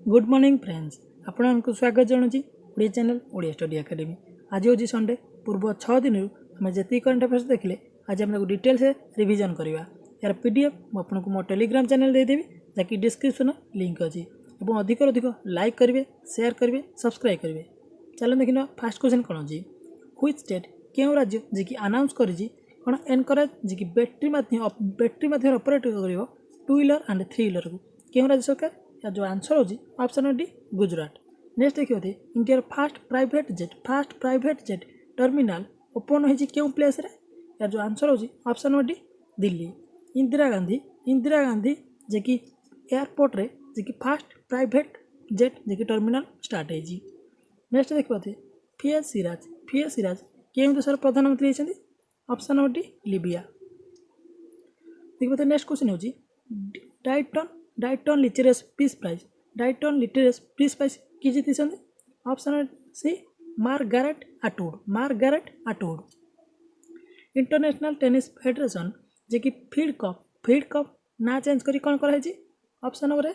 Good morning friends आपको स्वागत जनावि Odia channel Odia study academy. आज हूँ संडे पूर्व 6 दिन आम जी करंट अफेयर्स देखले आज आम डिटेल्स रिविजन करवा यार पीडीएफ मुझे मो टेलीग्राम चैनल देदेवी जहाँकि डिस्क्रिप्शन लिंक अच्छी और अधिक लाइक करेंगे शेयर करेंगे सब्सक्राइब करेंगे। चलो देखना फास्ट क्वेश्चन कौन अच्छी व्हिच स्टेट क्यों राज्य जी की अनाउंस करी कौन एनकरेज जी की बैटेरी माध्यम ऑपरेट कर two wheeler and three wheeler को क्यों राज्य सरकार या जो आंसर होगी ऑप्शन डी गुजरात। नेक्स्ट देखिए India fast private jet terminal open होती क्यों प्लेस रे या जो आंसर होगी ऑप्शन डी दिल्ली। इंदिरा गांधी जे कि एयरपोर्ट रे जे कि फास्ट प्राइवेट जेट जे कि टर्मिनाल स्टार्ट होगी। नेक्स्ट देखिए फियाज सिराज क्यों देशर प्रधानमंत्री होती ऑप्शन डी लिबिया। देखिए नेक्स्ट क्वेश्चन होगी डाइटन लिटरेस पीस प्राइज किए जीति option C Margaret Atwood. International tennis federation जे कि फील्ड कप ना चेंज करी कौन कराई option number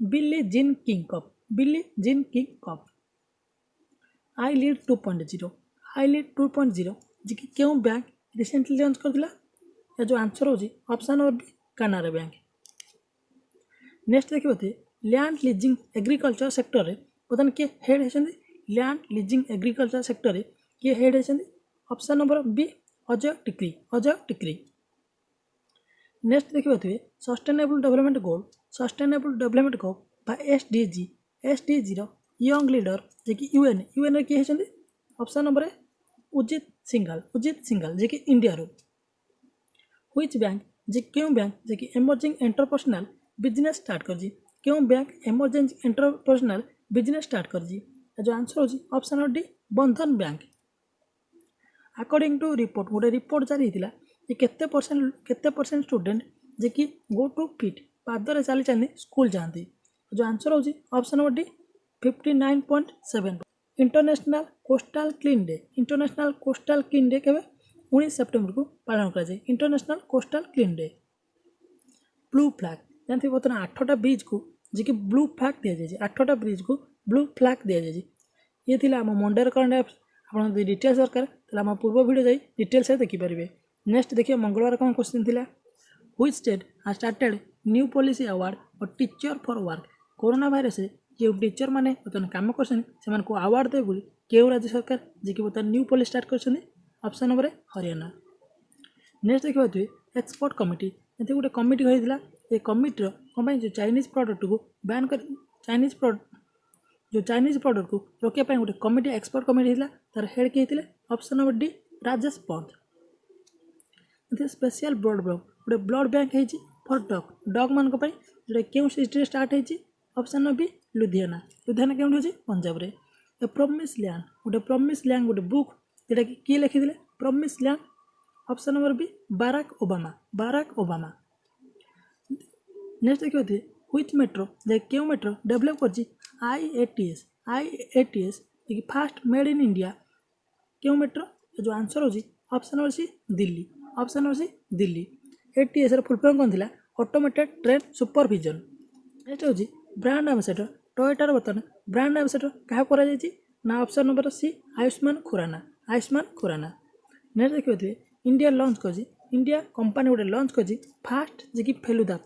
Billie Jean King cup. I lead 2.0 जी कि क्यों बैंक रिसेंटली लॉन्च करथिला या जो आंसर होजी option number B Canara bank. Next देखिए लैंड लीजिंग एग्रीकल्चर सेक्टर रे प्रधान किए हेड होती लैंड लीजिंग एग्रीकल्चर सेक्टर रे किए हेड होती ऑप्शन नंबर बी अजय टिकरी। नेक्स्ट देखिए सस्टेनेबल डेवलपमेंट गोल बा एसडीजी रो यंग लीडर जे कि यूएन किए होती ऑप्शन नंबर उजित सिंगाल जे कि इंडिया रो। व्हिच बैंक जे क्यों बैंक जे कि इमर्जिंग एंटरप्रेन्योर बिजनेस स्टार्ट कर क्यों bank emerging entrepreneur business start कर जो आंसर होगी ऑप्शन डी बंधन बैंक। अकॉर्डिंग टू रिपोर्ट गोटे रिपोर्ट जारी होता है केते परसेंट स्टूडेंट जे कि गो टू फीट पादरे चली स्कूल जाती जो आंसर होगी option number D 59.7। International coastal clean day के 19 सेप्टेम्बर को पालन कर international coastal clean day. Blue flag जानते बर्तमान 8टा ब्रिज को जी कि ब्लू फ्लैग दि जाए 8टा ब्रिज को ब्लू फ्लैग दि जाए ये थी आम मंडेर करंट अफेयर्स आप डिटेल्स दरकार आम पूर्व वीडियो जाई डिटेल्स देखिपारे। नेक्स्ट देखिए मंगलवार कौन क्वेश्चन थिला which state has started new policy award और teacher for work corona virus जो टीचर मैंने बर्तमान कम कर अवार्ड देवे बोली क्यों राज्य सरकार जी कि बर्तमान न्यू पॉलिसी स्टार्ट कर ऑप्शन नंबर हरियाणा। नेक्स्ट देखिए एक्सपोर्ट कमिटी ये गोटे कमिटी होता ये कमिटीर कौन जो चाइनीज प्रोडक्ट को बैन कर चाइनीज प्रोडक्ट को रोकने गोटे कमिटी एक्सपोर्ट कमिटी होता तार हेड किए थे option number D Rajesh Pant. Special blood bank गोटे ब्लड बैंक है फॉर डग मान जो क्यों सिटी स्टार्ट होती ऑप्शन नंबर बी लुधियाना क्यों होती पंजाब रे। प्रॉमिस लैंड गोटे बुक जोटा कि किए लिखी promise land option number B Barack Obama. Next देखिए व्हिच मेट्रो जे क्यों मेट्रो डेवलप कर आईएटीएस फास्ट मेड इन इंडिया क्यों मेट्रो जो आंसर होगी option number C Delhi. ATS full form कौन थी ऑटोमेटेड ट्रेन सुपरविजन। नेक्स्ट होगी ब्रांड एम्बेसडर टोयोटार बर्तमान ब्रांड एम्बेसडर क्या ना option number C Ayushmann Khurrana. Next देखिए इंडिया कंपनी गोटे लॉन्च कर फास्ट जे कि फेलुदा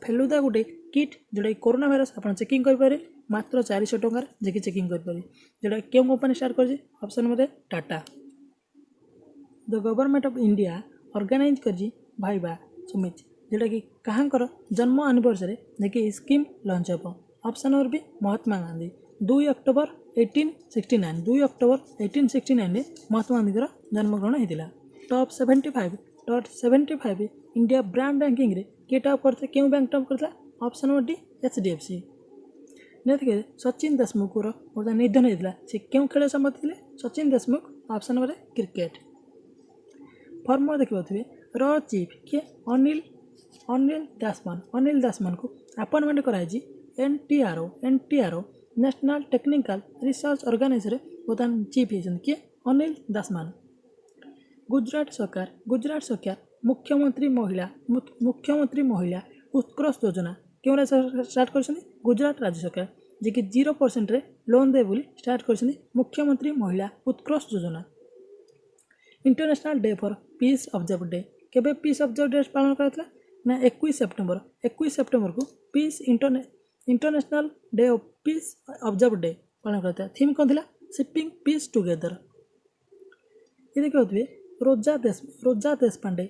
गोटे किट जोटा कोरोना भाइरस आप चेकिंग करें मात्र 400 टंकार जे कि चेकिंग करें जोटा क्यों कंपनी स्टार्ट कर option number Tata. The government of India organise कर भाइबा समिट जोटा कि कहाँ जन्म एनिवर्सरी जे कि स्कीम लॉन्च हो option number B Mahatma Gandhi 2 October 1869 Mahatma Gandhi जन्मग्रहण होता। टॉप 75 इंडिया ब्रांड रैंकिंग रे किए टॉप करते क्यों बैंक टॉप करता ऑप्शन नंबर डी एचडीएफसी। देखिए सचिन देशमुख गोटे निधन होता से क्यों खेल संबंधी थे Sachin Deshmukh option number cricket. Former देखिए रो चीफ किए अनिल दासमान को अपॉइंटमेंट कराई NTRO National Technical Research Organisation बर्तमान चीफ होती किए अनिल दासमान। गुजरात सरकार मुख्यमंत्री महिला उत्कृष्ट योजना क्यों स्टार्ट कर गुजरात राज्य सरकार जे कि 0% रे लोन दे बोली स्टार्ट कर मुख्यमंत्री महिला उत्कृष्ट योजना। International day for peace observe day केबे पीस ऑब्जर्व डे पालन कराइला ना 21 सेप्टेम्बर को peace international day of peace observe day पालन कराइला। थीम कौन थिला शिपिंग पीस टुगेदर। ये देखिए रोजा देशपांडे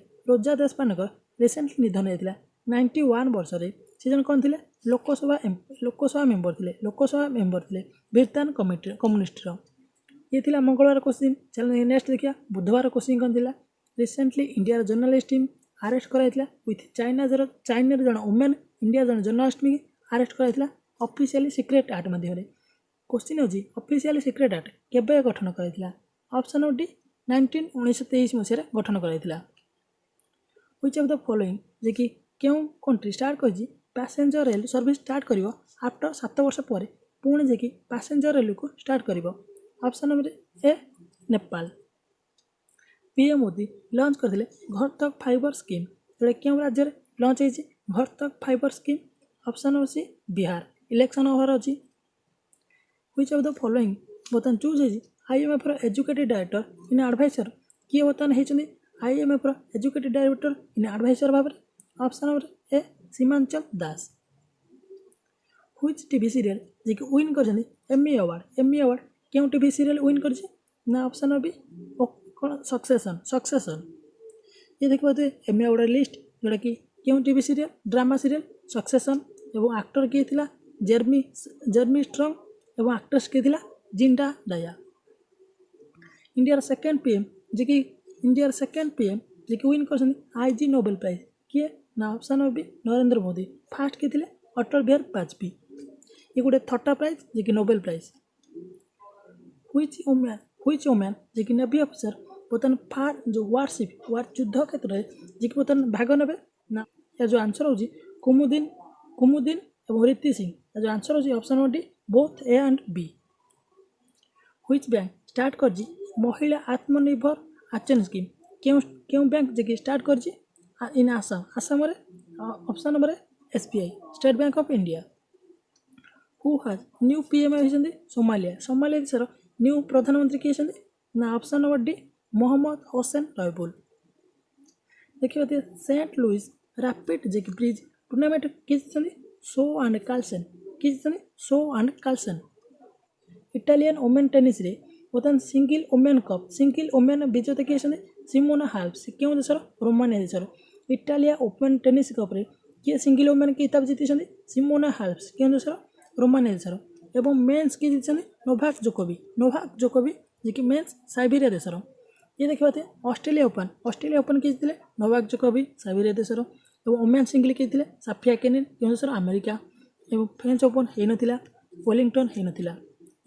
रिसेंटली निधन होता 91 वर्ष से जन कौन थे लोकसभा मेंबर थे बिरतान कम्युनिस्ट ये थिला मंगलवार क्वेश्चन। चल नेक्स्ट देखिए बुधवार क्वेश्चन कौन थिला recently India journalist team arrest कराइला विथ चाइना जन वुमेन इंडिया जन जर्नलिस्ट भी अरेस्ट कराइला ऑफिशियली सीक्रेट एक्ट मध्य। क्वेश्चन होची ऑफिशियली सीक्रेट एक्ट केबे गठन कराइला ऑप्शन ऑफ डी 1923 मसीह गठन कराइला। व्हिच ऑफ द फॉलोइंग जे कि क्यों कंट्री स्टार्ट कर पैसेंजर रेल सर्विस स्टार्ट कर आफ्टर 7 वर्ष पर पुणे जे कि पैसेंजर रेल को स्टार्ट कर option number A Nepal. PM Modi launch करते घर तक फाइबर स्कीम जोड़ा क्यों राज्य में लॉन्च होती घर तक fibre scheme option number C Bihar. Election over अच्छी व्हिच ऑफ द फॉलोइंग बर्तमान चूज होती IMF रो एजुकेटेड डायरेक्टर इन एडवाइजर किए बर्तमान होती IMF रो एजुकेटेड डायरेक्टर इन एडवाइजर भाव में option number A Simanchal Das. Which TV serial जे कि विन कर एमी अवार्ड क्यों टीवी सीरियल विन कर ऑप्शन नंबर बी सक्सेसन। ये देखिए तो एमी अवार्ड लिस्ट जोटा कि क्यों TV serial drama serial succession एवं एक्टर किए थिला जर्मी स्ट्रंग एवं एक्ट्रेस किए थिला जिंडा डाया। इंडिया सेकेंड पीएम जे कि विन कर IG नोबेल प्राइज किए ना option number B Narendra Modi. First किए थे अटल बिहारी वाजपेयी। ये गोटे थर्टा प्राइज जे कि नोबेल प्राइज। व्हिच वुमेन जे कि नेवी ऑफिसर बर्तमान जो वारशिप युद्ध क्षेत्र में जे कि बर्तमान भाग ने ना या जो आंसर होची कुमुदिन और रीति सिंह। जो आंसर होची option number D both A and B. Which bank start कर महिला आत्मनिर्भर आचरण स्कीम क्यों बैंक जे कि स्टार्ट कर in Assam option number SBI state bank of India. Who has new PM होती सोमालिया देशर न्यू प्रधानमंत्री किए ना option number D Mohamed Hussein Roble. देखिए सेंट लुइस रैपिड जे कि ब्रिज टूर्नामेंट किए So and Carlsen. Italian women tennis रे बर्तमान सिंगल वुमेन विजेता किए सिमोना हाल्प क्यों देशर रोमानिया देशर। इटालिया ओपन टेनिस कप रे किए सिंगल वुमेन किताब जीति सिमोना हाल्प क्यों देशर रोमानिया देशर। एवं मेन्स किए जीति नोवाक जोकोविच जे कि मेन्स साइबेरिया देशर। ये देखिए ऑस्ट्रेलिया ओपन किए जीते नोवाक जोकोविच साइबेरिया देशर। और वुमेन सिंगल किए साफिया केनिन क्यों देशर अमेरिका। एवं फ्रेंच ओपन हो नाला वेलिंगटन हो नाला।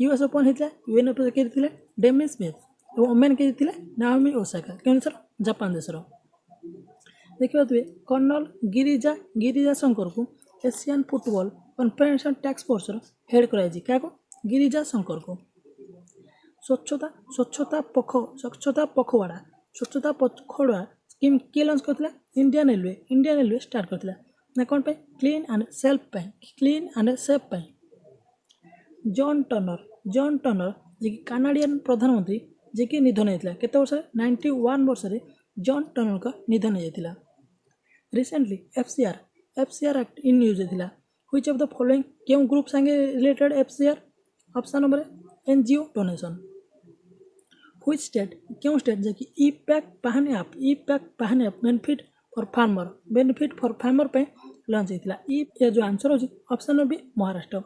US ओपन होता UN किए डेमी स्मिथ और वुमेन किए नाओमी ओसाका क्यों देशर जापान देशर। देखिए कर्नल गिरिजा शंकर को Asian football confederation task force head कराई क्या गिरिजा शंकर को। स्वच्छता पखवाड़ा स्कीम किए लॉन्च करता इंडियन रेलवे स्टार्ट करता ना कौन पे clean and safe. John Turner जे कि कनाडियन प्रधानमंत्री जे कि निधन होता केते वर्ष 91 वर्ष से जॉन टर्नर का निधन होता। Recently FCR act in use होता। व्हिच ऑफ द फॉलोइंग क्यों ग्रुप संगे related FCR option number NGO donation. Which state क्यों स्टेट जे कि ई पैक पाहने ऐप बेनिफिट फॉर फार्मर पे लॉन्च होता। ये जो आंसर होची ऑप्शन नंबर बी महाराष्ट्र।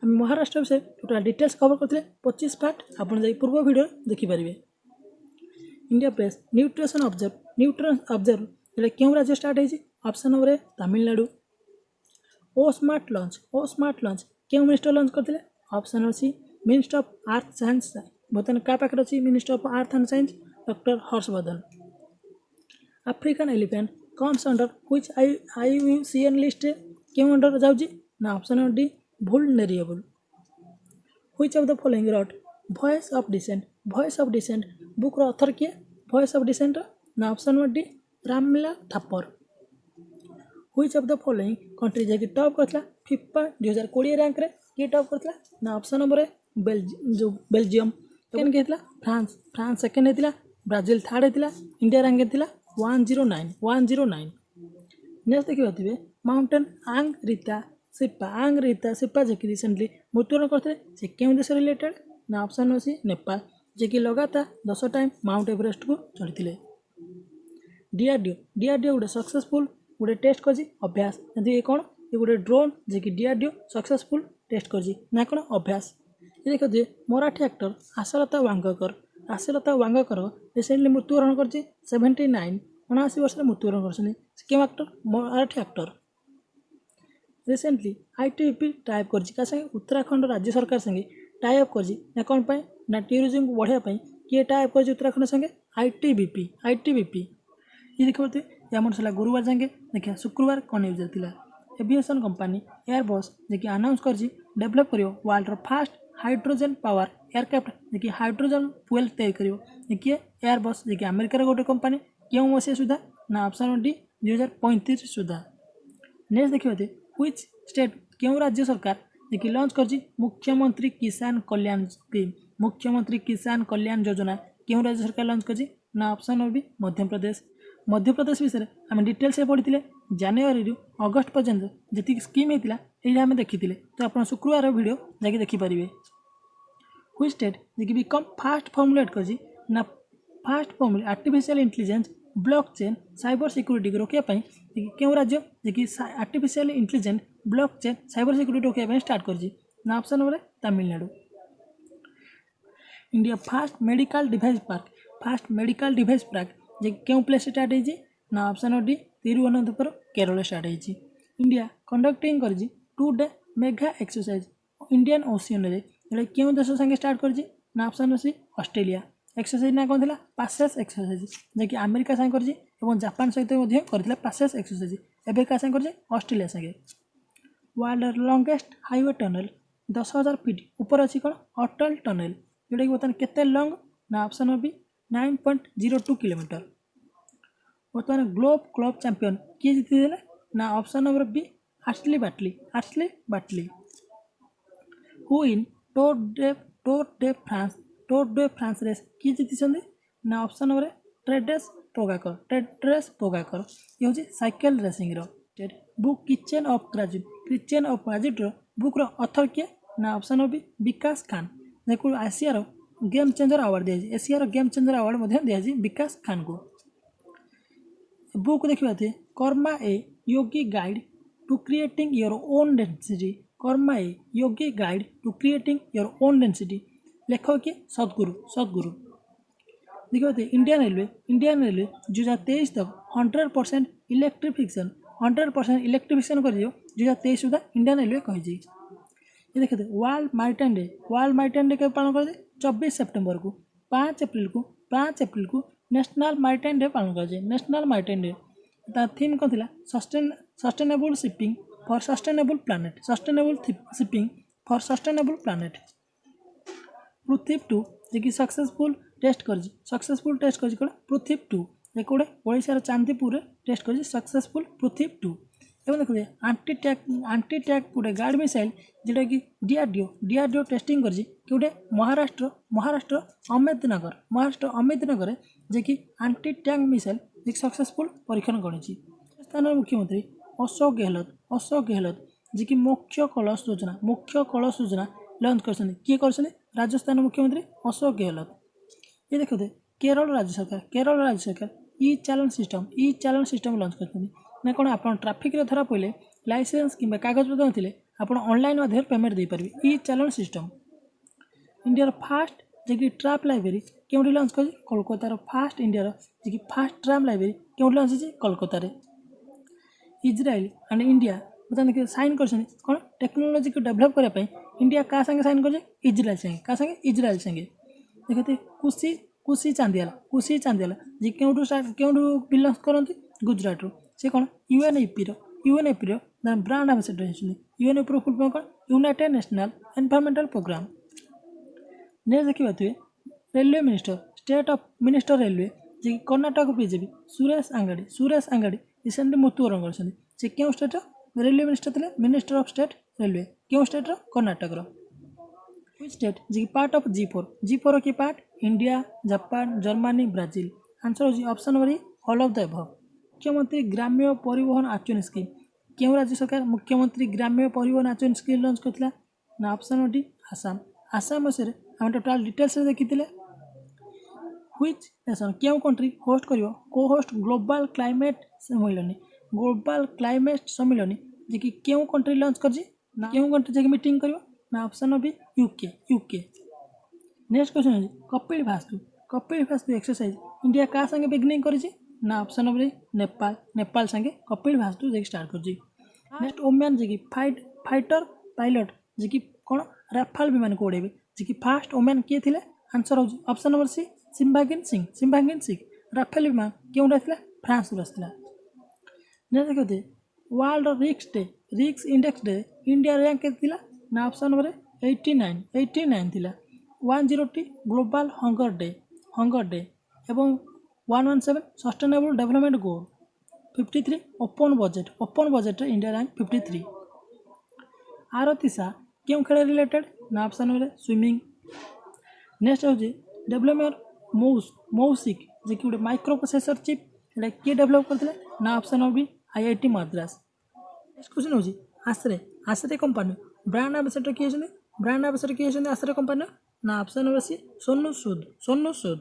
आम महाराष्ट्र से टोटाल डिटेल्स कवर करते 25 पार्ट आपन जाई पूर्व वीडियो देखिपारे। इंडिया प्रेस न्यूट्रिशन ऑब्जर्व ये क्यों राज्य स्टार्ट होती ऑप्शन नंबर ए तमिलनाडु। ओ स्मार्ट लॉन्च क्यों मिनिस्टर लॉन्च करते option number C minister of earth science. बर्तमान क्या पाखे अच्छी minister of earth and science doctor Harshvardhan. African elephant comes under which IUCN list क्यों अंडर जाऊँगी ना option number D vulnerable। Which of the following wrote voice of dissent book author किए voice of decent ना option number D रामला Thapar. Which of the following country J top करता FIFA 2020 rank रे किए top करथिला ना option number जो Belgium second किए France France second होता ब्राजिल थर्ड होता इंडिया रैंक थिला 109 नेक्स्ट देखिए माउंटेन आंग रीता सिप्पा जे कि रिसेंटली मृत्युवरण करते से क्यों देश रिलेटेड ना ऑप्शन अच्छी नेपाल जे कि लगातार 10 टाइम माउंट एवरेस्ट को चढ़ी डीआरडीओ गोटे सक्सेसफुल गोटे टेस्ट कर अभ्यास ये कौन ये गोटे ड्रोन जे कि डीआरडीओ सक्सेसफुल टेस्ट कर ना कौन अभ्यास ये देखिए मराठी एक्टर आशालता वांगकर रिसेंटली मृत्युवरण कर 79 वर्ष मृत्युवरण कर क्यों actor Marathi actor recently ITBP type कर उत्तराखंड राज्य सरकार संगे टाइप कर कौन पाई ना टूरिज्म को बढ़ापी किए टाइप कर उत्तराखंड संगे आईटीबीपी ये देखिए आम सला गुरुवार जाए देखिए शुक्रवार कौन न्यूज था एविएशन कंपनी एयरबस जे कि अनाउंस कर डेभलप कर world first hydrogen power aircraft जे कि हाइड्रोजन फ्यूएल तैयार कर किए एयरबस जे कि अमेरिकार गोटे कंपनी क्यों मसीहा सुधा ना ऑप्शन डी 2035 सुधा नेक्स्ट देखिए व्हिच स्टेट क्यों राज्य सरकार जे कि लॉन्च कर मुख्यमंत्री किसान कल्याण स्कीम मुख्यमंत्री किसान कल्याण योजना क्यों राज्य सरकार लॉन्च कर ना ऑप्शन बी मध्य प्रदेश विषय आम डिटेल्स पढ़ी जनवरी रु अगस्त पर्यंत जी स्कीम होता ये आम देखी तो आप शुक्रवार वीडियो जाकि देखिपारे व्हिच स्टेट जे कि बिकम फास्ट फॉर्मुलेट कर ना fast formulate artificial intelligence blockchain cyber security को रोकने क्यों राज्य जे कि artificial intelligence blockchain cyber security रोकने स्टार्ट कर ना option number Tamil Nadu India fast medical device park जे क्यों प्लेस स्टार्ट होती ना option D Thiruvananthapuram Kerala start होती इंडिया कंडक्टिंग कर 2 day mega exercise Indian Ocean रे क्यों देश संगे स्टार्ट कर ना ऑप्शन अच्छी ऑस्ट्रेलिया एक्सरसाइज ना कौन पासेस एक्सरसाइज जे कि अमेरिका संगे कर जापान सहित कर पासेस एक्सरसाइज एवं क्या संगे कर ऑस्ट्रेलिया संगे world longest highway tunnel 10,000 feet ऊपर अच्छी कौन अटल टनल जोटा कि बर्तमान केते लंग ना ऑप्शन बी 9.02 किलोमीटर बर्तमान ग्लोब क्लब चैंपियन किए जीति ना ऑप्शन नंबर बी आर्चली बैटली who in Tour de France race किए जीति ना ऑप्शन नंबर ट्रेड्रेस पोगाकर ये हूँ cycle racing book kitchen of graduate Booker author किए ना ऑप्शन बी विकास खान देखो एशियार गेम चेंजर अवार्ड दिया एशियार गेम चेंजर अवार्ड दिया विकास खान को बुक देखा the karma a yogi guide to creating your own destiny लेखक किए सदगुरु देखिए थे इंडियन रेलवे 2023 तक 100% इलेक्ट्रिफिकेशन कर 2023 सुधा इंडियन रेलवे कही ये देखते वर्ल्ड माइटाइन डे के पालन कर 24 सेप्टेम्बर को 5 अप्रैल को नेशनल माइटाइन डे पालन कर नेशनल माइटाइन डे थीम कौन थी sustainable shipping for sustainable planet Prithvi 2 जे कि सक्सेसफुल टेस्ट कर कौन पृथ्वी 2 एक गोटे ओडार चांदीपुर टेस्ट कर सक्सेसफुल पृथ्वी 2 एवं देखिए आंटी टैग गोटे गार्ड मिसाइल जोटा कि डीआरडीओ टेस्टिंग कर गोटे महाराष्ट्र अहमदनगर जे कि आंटी टैग मिसाइल जे सक्सेसफुल परीक्षण कर स्थान मुख्यमंत्री अशोक गहलोत जे कि मुख्य कलश योजना लॉन्च कर राजस्थान मुख्यमंत्री अशोक गहलोत ये देखते केरल राज्य सरकार ई चालान सिस्टम लॉन्च कर ना कौन आप ट्राफिक धरा पड़े लाइसेंस कि कागजपत्र थे आप ऑनलाइन माध्यम पेमेंट दे पारे ई चालान सिस्टम इंडिया फास्ट जे कि ट्रैप लाइब्रेरी क्यों लॉन्च कर कोलकातार फास्ट इंडिया जे कि फास्ट ट्रैप लाइब्रेरी क्यों लॉन्च होती कोलकातार इजराइल एंड इंडिया बता देखिए साइन कर कौन टेक्नोलोजी को डेभलप करने इंडिया क्या संगे साइन कर इजराइल संगे देखते कुशी चांदियाला जी क्यों बिलंग करती गुजरात रू से कौन यूएनईपी ब्रांड आंबासाडर होती यूएनईपी फुल फॉर्म कौन united national environmental programme next देखिए रेलवे मिनिस्टर रेलवे जी कर्णाटक बीजेपी सुरेश अंगाड़ी रिसेंटली मृत्युवरण कर क्यों स्टेट रेलवे मिनिस्टर थे मिनिस्टर ऑफ स्टेट रेलवे क्यों स्टेट कर्णाटक व्हिच स्टेट जी पार्ट ऑफ G4 की part India Japan Germany Brazil answer होजी option number A all of the above मुख्यमंत्री ग्राम्य परिवहन आचरण स्कीम क्यों राज्य सरकार मुख्यमंत्री ग्राम्य परिवहन आचरण स्कीम लॉन्च करथिला ना option number D Assam Assam मसरे हम टोटल डिटेल्स देखिथिले व्हिच नेशन क्यों कंट्री होस्ट करियो को होस्ट ग्लोबल क्लाइमेट सम्मेलन जे कि क्यों कंट्री लॉन्च करजी ना क्यों कंट्री जे मीटिंग करियो ना option number B UK next question है कपिल भास्तु एक्सरसाइज इंडिया का संगे बिगनिंग करिजी ना ऑप्शन नंबर ए नेपाल संगे कपिल भास्तु जे स्टार्ट करजी नेक्स्ट वुमेन जे कि फाइटर पायलट जे कि कोन राफेल विमान को उड़ेबे जे कि फास्ट वुमेन किए थिले आंसर हो ऑप्शन नंबर सी सिम्भागिन सिंह राफेल विमान क्यों रहथिला फ्रांस रहथिला नेक्स्ट देखते वर्ल्ड रिक्स इंडेक्स डे इंडिया रैंक थिला ना ऑप्शन नंबर 89 थिला 100 ग्लोबल हंगर डे एवं 117 sustainable development goal 53 open budget India rank 53 आरतीसा क्यों खेल रिलेटेड ना ऑप्शन नंबर स्विमिंग नेक्स्ट हो डेवलपमेंट मौसिक जे कि गोटे माइक्रो प्रोसेसर चिप एटा किए डेवलप करथिले ना option number B IIT Madras next question हो आश्रे कंपनी ब्रांड एम्बेसडर किए आश्रे कंपनी ना option number C Sonu Sood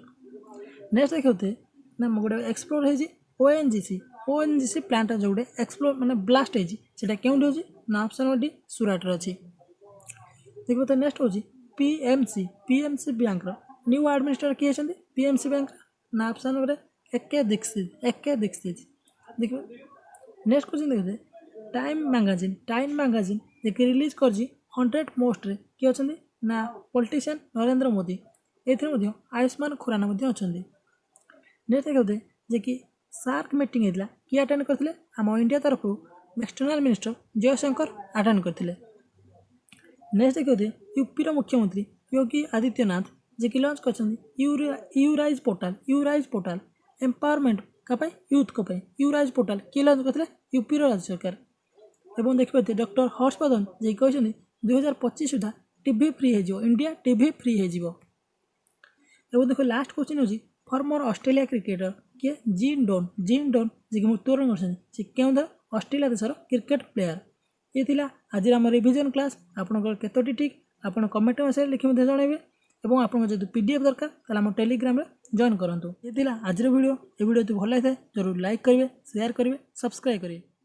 next देखते ना गोटे एक्सप्लोर है ONGC प्लांट जो गोटे एक्सप्लोर माने ब्लास्ट है क्यों हो ना ऑप्शन नंबर डी सुराट अच्छी देखते नेक्स्ट हो PMC बैंक न्यू एडमिनिस्ट्रेटर किए PMC बैंक ना ऑप्शन नंबर एके दीक्षित देखो नेक्स्ट क्वेश्चन देखते टाइम मैगजीन देखिए रिलीज कर 100 मोस्ट किए अच्छा ना पॉलिटिशियन नरेंद्र मोदी ए आयुष्मान खुराना अच्छा नेक्स्ट देखते जे कि सार्क मीटिंग होता किए अटेंड करते आम इंडिया तरफ एक्सटर्नल मिनिस्टर जयशंकर अटेंड करते नेक्स्ट देखते यूपी मुख्यमंत्री योगी आदित्यनाथ जे कि लॉन्च कर यूराइज पोर्टाल एम्पावरमेंट का यूथ यूराइज पोर्टाल किए लॉन्च करते यूपी राज्य सरकार एवं देखिए डॉक्टर हर्षवर्धन जे कहते 2025 सुधा टीवी फ्री हो इंडिया टीवी फ्री हो देखो लास्ट क्वेश्चन हो फॉर्मर ऑस्ट्रेलिया क्रिकेटर किए जीन डॉन जी मृत्युवरण कर क्यों ऑस्ट्रेलिया देशर क्रिकेट प्लेयर ये थिला आज आम रिविजन क्लास आपंकर केतोटी ठीक आप कमेंट मेसेज लिखि जनइबे और आपको जो PDF दरकार ताला आम टेलीग्राम जॉइन करूँ ये आज वीडियो ये वीडियो भल लगे जरूर लाइक करेंगे शेयर करेंगे सब्सक्राइब करेंगे।